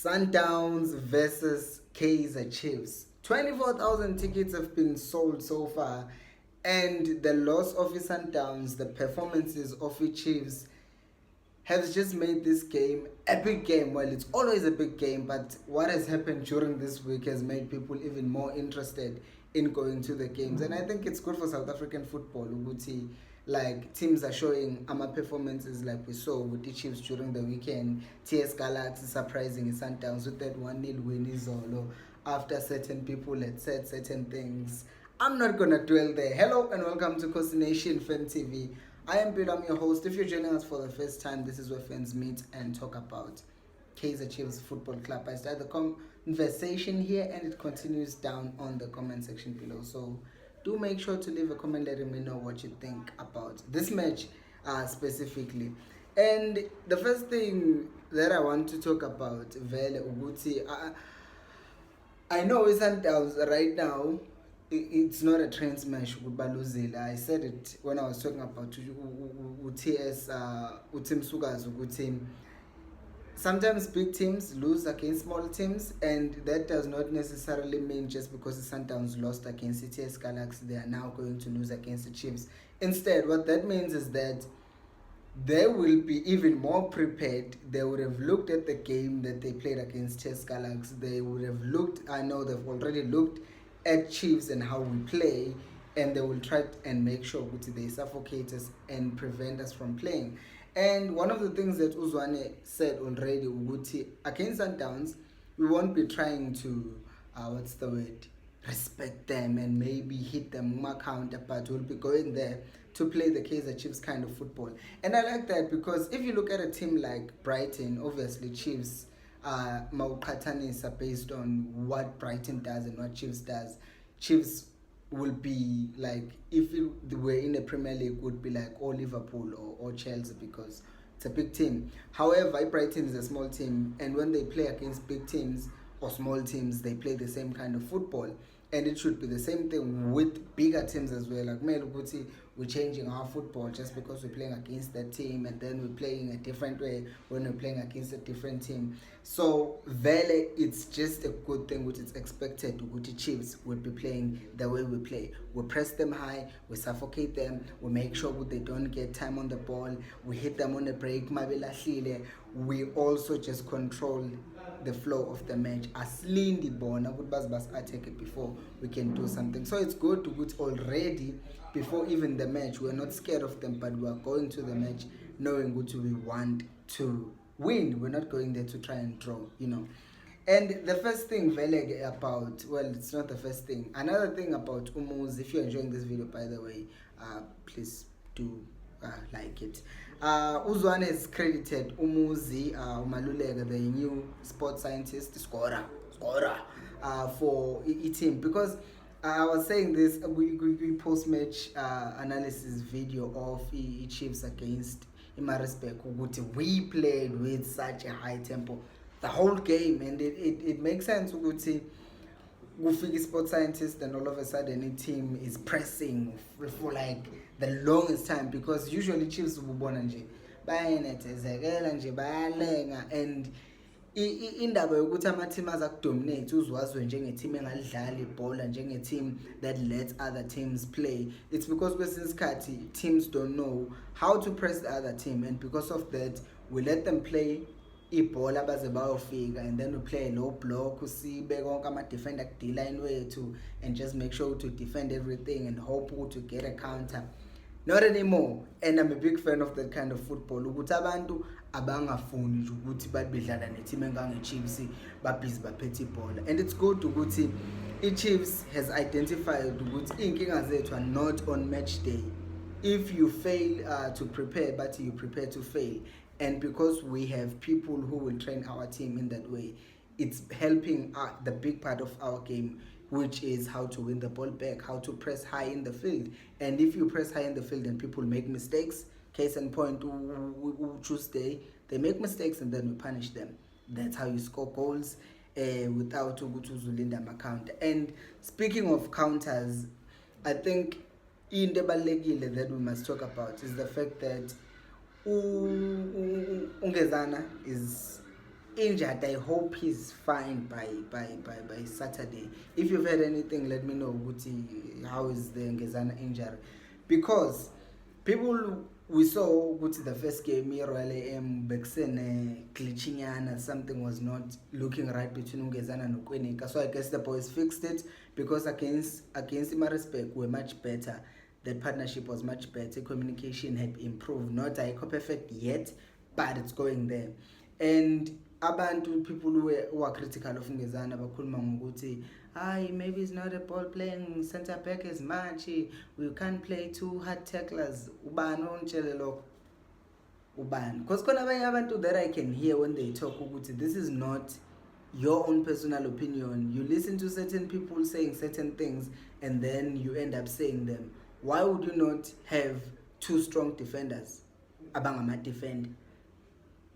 Sundowns versus Kaizer Chiefs. 24,000 tickets have been sold so far, and the loss of the Sundowns, the performances of the Chiefs, has just made this game a big game. Well, it's always a big game, but what has happened during this week has made people even more interested in going to the games. And I think it's good for South African football. Uguti, like teams are showing performances like we saw with the Chiefs during the weekend. TS Galaxy surprising in Sundowns with that 1-0 win Izolo after certain people had said certain things. I'm not gonna dwell there. Hello and welcome to Khosi Nation Fan TV. I am Bill, I'm your host. If you're joining us for the first time, this is where fans meet and talk about Kaizer Chiefs Football Club. I start the conversation here and it continues down on the comment section below. So do make sure to leave a comment letting me know what you think about this match specifically. And the first thing that I want to talk about, Vele Uguti, I know it's Sundowns right now. It's not a train smash with Baluzila. I said it when I was talking about UTS, Utim Suga's team. Sometimes big teams lose against small teams, and that does not necessarily mean just because the Sundowns lost against the TS Galaxy, they are now going to lose against the Chiefs. Instead, what that means is that they will be even more prepared. They would have looked at the game that they played against TS Galaxy. They would have looked, I know they've already looked at Chiefs and how we play, and they will try and make sure that they suffocate us and prevent us from playing. And one of the things that Zwane said already, Uguti, against Sundowns, we won't be trying to, respect them and maybe hit them more counter, but we'll be going there to play the Kaizer Chiefs kind of football. And I like that because if you look at a team like Brighton, obviously Chiefs, Mauqatanisa based on what Brighton does and what Chiefs does. Chiefs will be like, if they were in the Premier League, would be like or Liverpool or Chelsea because it's a big team. However, Brighton is a small team, and when they play against big teams or small teams, they play the same kind of football. And it should be the same thing with bigger teams as well. Like we're changing our football just because we're playing against that team, and then we're playing a different way when we're playing against a different team. So Vele, it's just a good thing which is expected. Uguti Chiefs would be playing the way we play. We press them high, we suffocate them, we make sure that they don't get time on the ball, we hit them on the break, we also just control the flow of the match. Aslin the ball, I take it before we can do something. So it's good to put already before even the match. We're not scared of them, but we are going to the match knowing what we want to win. We're not going there to try and draw, And the first thing Vele about, well, it's not the first thing. Another thing about Umuz, if you're enjoying this video, by the way, please do like it. Zwane has credited Umuzi Umalulega, the new sports scientist, scorer, for team, because I was saying this, we post-match analysis video of Chiefs against Imarisbeck. We played with such a high tempo the whole game, and it makes sense. Gufiki sports scientist, and all of a sudden a team is pressing for like the longest time, because usually Chiefs ubona nje bayenethezekela nje bayalenga, and indaba yokuthi ama-team azakudominate uzwazwe njenge-team engalidlali ibhola, njenge-team that lets other teams play. It's because kwesinye isikhathi teams don't know how to press the other team, and because of that we let them play ibhola baze bayofika, and then we play low block, sibe konke ama-defender kudeline wethu, and just make sure to defend everything and hope to get a counter. Not anymore. And I'm a big fan of that kind of football. Ukuthi abantu abangafuni nje ukuthi badlala neteam engange-Chiefs babhizi baphethe ibhola. And it's good ukuthi i-Chiefs has identified ukuthi iy'nkinga zethu are not on match day. If you fail to prepare, but you prepare to fail. And because we have people who will train our team in that way, it's helping the big part of our game, which is how to win the ball back, how to press high in the field. And if you press high in the field and people make mistakes, case in point, Tuesday, they make mistakes and then we punish them. That's how you score goals without Uzulinda counter. And speaking of counters, I think into ebalulekile that we must talk about is the fact that Ungezana is injured. I hope he's fine by Saturday. If you've heard anything, let me know how is the Ngezana injury, because people we saw the first game Beksen glitching, something was not looking right between Ngezana and Kwenika. So I guess the boys fixed it, because against Marisburg we're much better. That partnership was much better. Communication had improved. Not perfect yet, but it's going there. And people who are critical of Ngezana bakhuluma ngokuthi maybe it's not a ball playing center back as much, we can't play two hard tacklers. Ubani ontshele lokho? Ubani? Because khona abanye abantu that I can hear when they talk ukuthi this is not your own personal opinion. You listen to certain people saying certain things and then you end up saying them. Why would you not have two strong defenders? Abangama defend.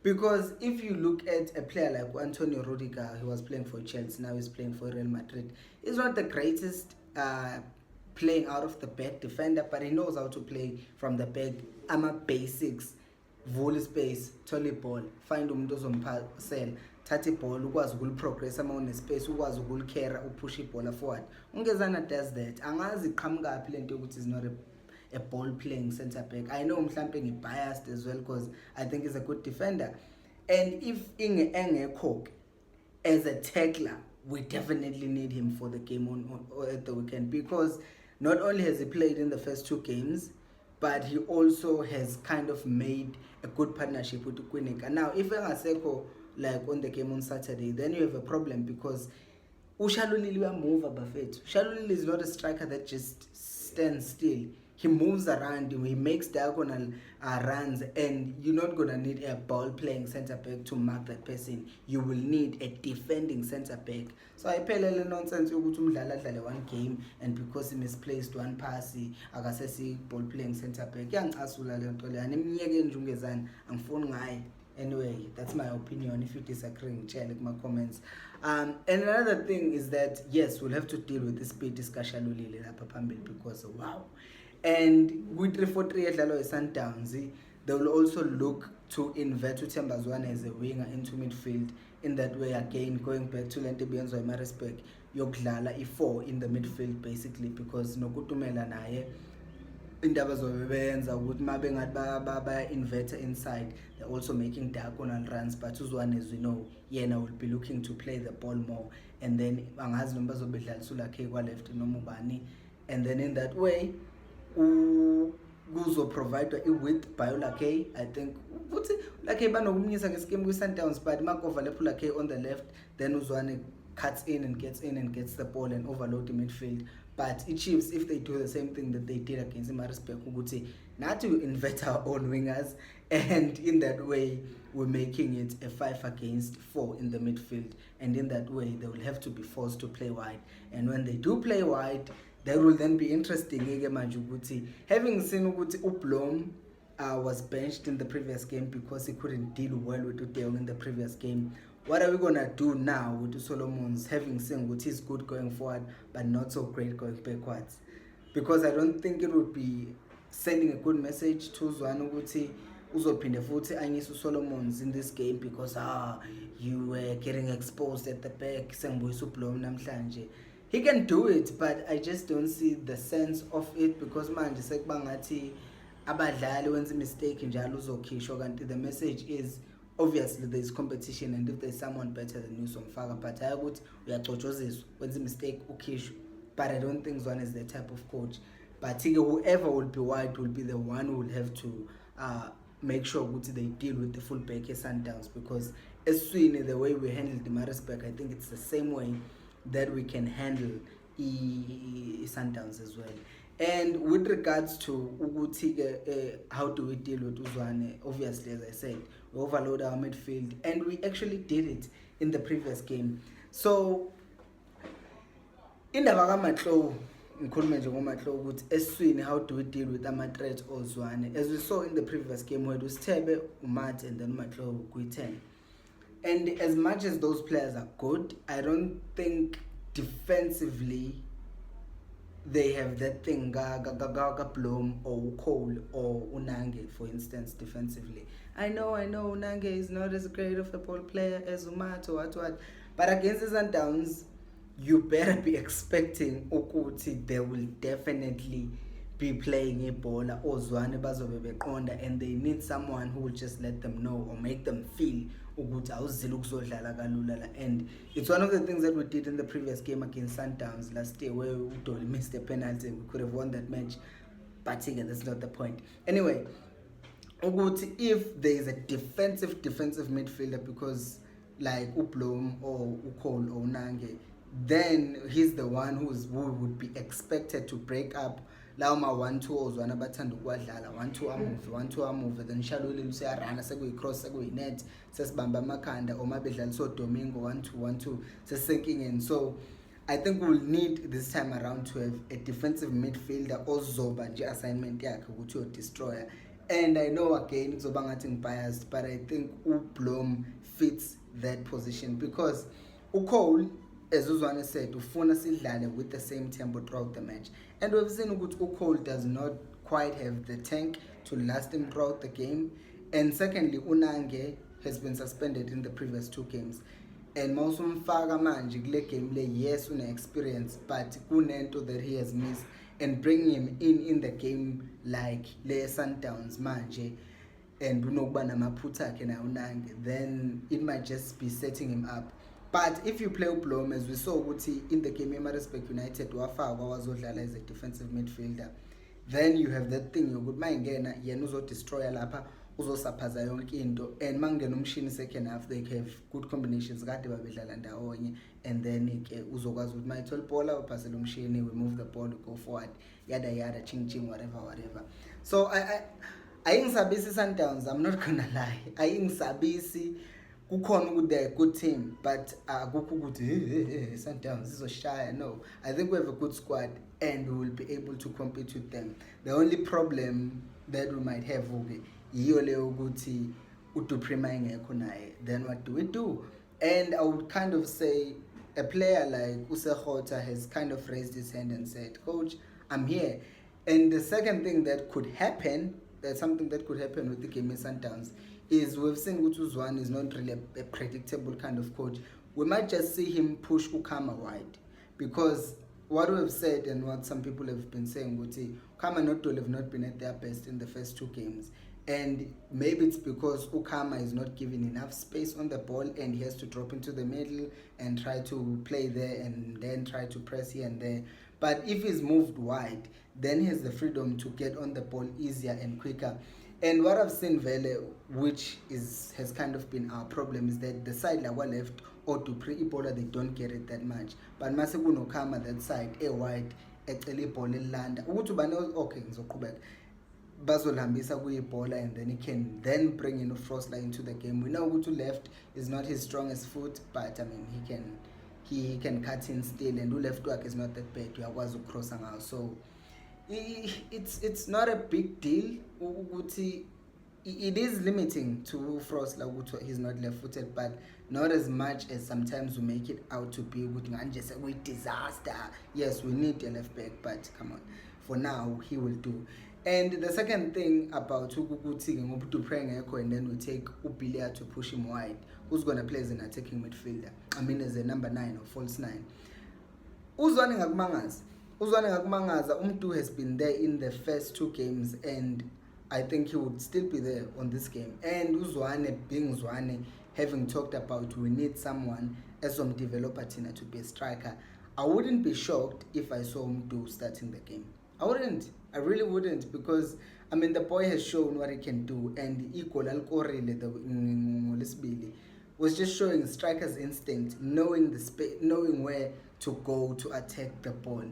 Because if you look at a player like Antonio Rudiger, who was playing for Chelsea, now he's playing for Real Madrid. He's not the greatest playing out of the back defender, but he knows how to play from the back. Basics, volley space, tolly ball, find umuntu ozompasela, thatha iball, ukwazi ukuliprogress space, ukwazi ukulicarry, upush iball forward. Ungezana does that. Angazi iqhamuka phi lento ukuthi is not a ball playing center back. I know I'm biased as well because I think he's a good defender. And if Inge Engekho as a tackler, we definitely need him for the game on at the weekend, because not only has he played in the first two games, but he also has kind of made a good partnership with Kwinika. Now, if Engaseko like on the game on Saturday, then you have a problem, because Ushalulili will move Buffett. Ushalulili is not a striker that just stands still. He moves around, he makes diagonal runs, and you're not going to need a ball-playing centre-back to mark that person. You will need a defending centre-back. So I pay a little nonsense one game, and because he misplaced one pass, I can say ball-playing centre-back. Anyway, that's my opinion. If you disagree, share like my comments. And another thing is that, yes, we'll have to deal with this big discussion because wow. And with 3-4-3 at Sundowns, they will also look to invert Themba as a winger into midfield. In that way, again, going back to Lente Bienzo Marisburg, Yoklala E4 in the midfield basically, because Nokutumela naye indaba zobenza ukuthi mabe ngathi baya inverter inside, they're also making diagonal runs, but Zwane, as we know, yena will be looking to play the ball more, and then angazi noma bazobedlalisula ke kwa left noma ubani, and then in that way kuzo provide i-width by Ulake. I think futhi Ulake banokumnyisa ngesikeme kwi-Sundowns, but makoverlap Ulake on the left, then Zwane cuts in and gets the ball and overload the midfield. But Chiefs, if they do the same thing that they did against Marisburg, not to invert our own wingers, and in that way we're making it a 5-against-4 in the midfield, and in that way they will have to be forced to play wide. And when they do play wide, that will then be interesting. Having seen Ublom was benched in the previous game because he couldn't deal well with Udeong in the previous game. What are we going to do now with Solomons, having seen what is good going forward but not so great going backwards? Because I don't think it would be sending a good message to Zwane ukuthi uzophinde futhi anyise Solomons in this game, because you were getting exposed at the back, sengibuyisa uBlom namhlanje. He can do it, but I just don't see the sense of it, because manje sekuba ngathi abadlali wenza mistake njalo uzokhishwa, kanti the message is obviously there is competition, and if there is someone better than you, somfaka, but hayi ukuthi uyacotshoziswa wenza mistake ukhishwe. But I don't think Zwane is the type of coach. But whoever will be wide will be the one who will have to make sure they deal with the full back Sundowns, because as soon the way we handled the Marisburg, I think it's the same way that we can handle Sundowns as well. And with regards to how do we deal with Zwane, obviously, as I said, we overload our midfield, and we actually did it in the previous game. So in the Vagamatlo, how do we deal with Amatret or Zwane? As we saw in the previous game, where it was Tebe, Umat, and then Matlo Guiten. And as much as those players are good, I don't think defensively they have that thing Bloom or Cole or Unange, for instance, defensively. I know Unange is not as great of a ball player as Umato, what. But against the Sundowns, you better be expecting ukuthi they will definitely be playing a ball or Zwane bazobe beqonda, and they need someone who will just let them know or make them feel ukuthi awuzile ukuzodlala kalula la. And it's one of the things that we did in the previous game against Sundowns last year, where Dolly missed a penalty. We could have won that match, but again, that's not the point. Anyway, ukuthi if there is a defensive midfielder, because like Ublom or Ukol or Nange, then he's the one who would be expected to break up lawo ma 1-2 ozwana bathanda ukwadlala 1-2 amove then shalole lusiyarana sekuyi-cross sekuyi-net sesibamba amakhanda oma bedlaliso Domingo 1-2 sesenkingeni. So I think we'll need this time around to have a defensive midfielder ozoba nje assignment yakhe ukuthi yo-destroyer. And I know again kuzoba ngathi ngi-biased, but I think uBlom fits that position because uCole, as Zwane said, ufuna sidlale with the same tempo throughout the match. And we've seen ukuthi uCole does not quite have the tank to last him throughout the game. And secondly, Unange has been suspended in the previous 2 games. And mawusumfaka manje kule game le, yes une experience, but kunento that he has missed, and bringing him in the game like le Sundowns manje and unokuba namaphutha akhe na Unange, then it might just be setting him up. But if you play uBlom, as we saw ukuthi in the game eMaritzburg United wafakwa wazodlala as a defensive midfielder, then you have that thing yokuthi mayingena yena uzodestroya lapha, uzosaphaza yonke into, and mangena umshini second half they have good combinations kade babedlala ndawonye, and then ke uzokwazi ukuthi mayithola ibhola uphasela umshini, we move the ball, go forward, yada ching whatever. So ayingisabisi Sundowns, I'm not gonna lie, ayingisabisi. Kukhona ukuthi they're a good team, but akukho ukuthi Sundowns izoshaya. No, I think we have a good squad and we will be able to compete with them. The only problem that we might have yiyo leyo ukuthi uDupree engekho naye, then what do we do? And I would kind of say a player like Usekhota has kind of raised his hand and said, "Coach, I'm here." And the second thing that could happen, that's something that could happen with the game in Sundowns, is we've seen ukuthi Zwane is not really a predictable kind of coach. We might just see him push Khama wide, because what we've said and what some people have been saying, Khama and Dolly have not been at their best in the first 2 games. And maybe it's because Khama is not given enough space on the ball and he has to drop into the middle and try to play there and then try to press here and there. But if he's moved wide, then he has the freedom to get on the ball easier and quicker. And what I've seen Vele, which has kind of been our problem, is that the side like left or to pre-Ebola, they don't get it that much. But Masekuno Khama that side, a wide, a Ebola land. Okay, ngizokubeka. Bazolhambisa kuyibola, and then he can then bring in Frostline into the game. We know Gutu left is not his strongest foot, but I mean he can cut in still, and left work is not that bad. You are cross now, so it's not a big deal. It is limiting to Frost, like he's not left-footed, but not as much as sometimes we make it out to be. Just a disaster. Yes, we need a left back, but come on, for now he will do. And the second thing about Tukukuti and then we take Billiat to push him wide. Who's gonna play as an attacking midfielder? I mean, as a number 9 or false 9. Uzwane Ngakmangaza, Umtu has been there in the first 2 games, and I think he would still be there on this game. And Uzwane, being Zwane, having talked about we need someone as some developer Tina to be a striker, I wouldn't be shocked if I saw Umtu starting the game. I really wouldn't, because I mean the boy has shown what he can do, and equal was just showing striker's instinct, knowing the space, knowing where to go to attack the ball.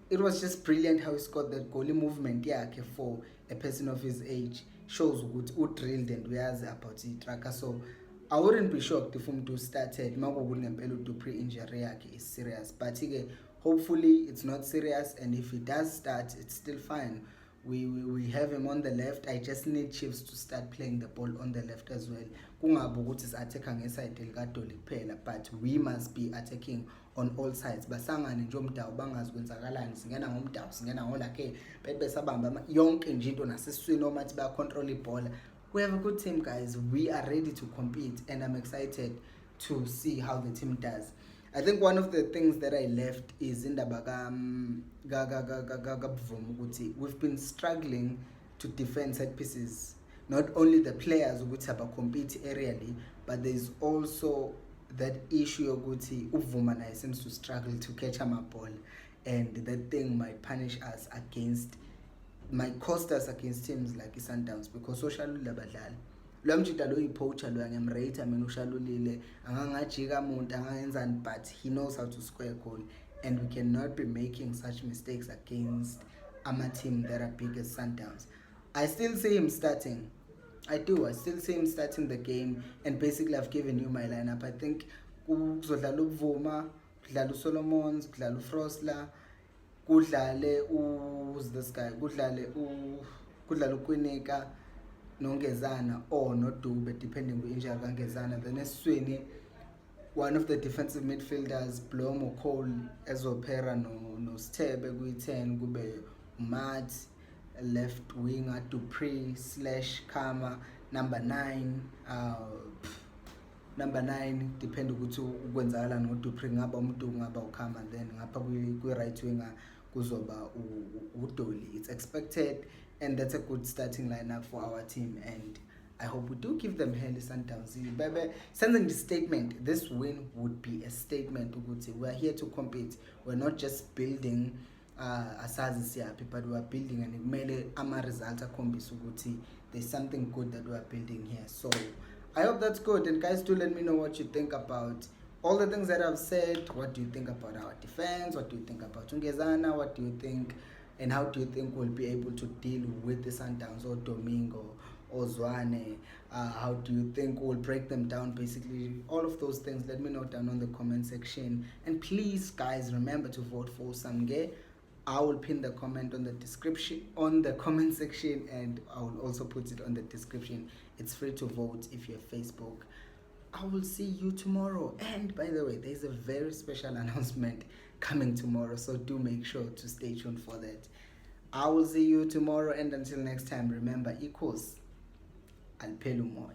It was just brilliant how he scored that goalie movement. Yeah, for a person of his age, shows good who drilled and wears about the tracker. So I wouldn't be shocked if Umtu started. Mago wouldn't do pre-injury is serious, but hopefully it's not serious, and if he does start, it's still fine. We have him on the left. I just need Chiefs to start playing the ball on the left as well. Kungabi ukuthi is attacker ngeside likadoli kuphela, but we must be attacking on all sides. Basangane nje umdawu bangazi kwenzakalani, singena ngomdawu, singena ngolakhe, besabamba yonke nje into nasesiswini omathi ba control ibhola. We have a good team, guys. We are ready to compete, and I'm excited to see how the team does. I think one of the things that I left is in the we've been struggling to defend set pieces. Not only the players which have compete aerially, but there's also that issue of Uvuma seems to struggle to catch a ball, and that thing might punish us against, might cost us against teams like Sundowns, because social badlali lo mjida lo yipoacher lo ngemrate mina ushalulile angangajika umuntu angayenzani, but he knows how to square goal, and we cannot be making such mistakes against a team that are big as Sundowns. I still see him starting. I still see him starting the game, and basically I've given you my lineup. I think kuzodlala uVuma, kudlala uSolomons, kudlala uFrosler, kudlale who's this guy, kudlale uKwinika noNgezana or noDube, depending on injury kaNgezana. Then esiswini one of the defensive midfielders, Blomo Cole, ezopera no Stebe kuyi-10, kube Matt, left winger Dupree / Khama, number 9 depend ukuthi ukwenzakala noDupree, ngaba umuntu ngaba uKhama, then ngapha kwi-right winger kuzoba uDolly. It's expected, and that's a good starting lineup for our team, and I hope we do give them hell. Sundowns baby, sending the statement. This win would be a statement. We're here to compete. We're not just building asazi siyapi, but we are building, and kumele ama results akhombisa ukuthi there's something good that we are building here. So I hope that's good, and guys, do let me know what you think about all the things that I've said. What do you think about our defense? What do you think about Ngezana? What do you think, and how do you think we'll be able to deal with the Sundowns or Domingo or Zwane? How do you think we'll break them down? Basically, all of those things, let me know down on the comment section. And please, guys, remember to vote for Samge. I will pin the comment on the description, on the comment section, and I will also put it on the description. It's free to vote if you have Facebook. I will see you tomorrow. And by the way, there's a very special announcement coming tomorrow, so do make sure to stay tuned for that. I will see you tomorrow, and until next time, remember, equals alpelu moya.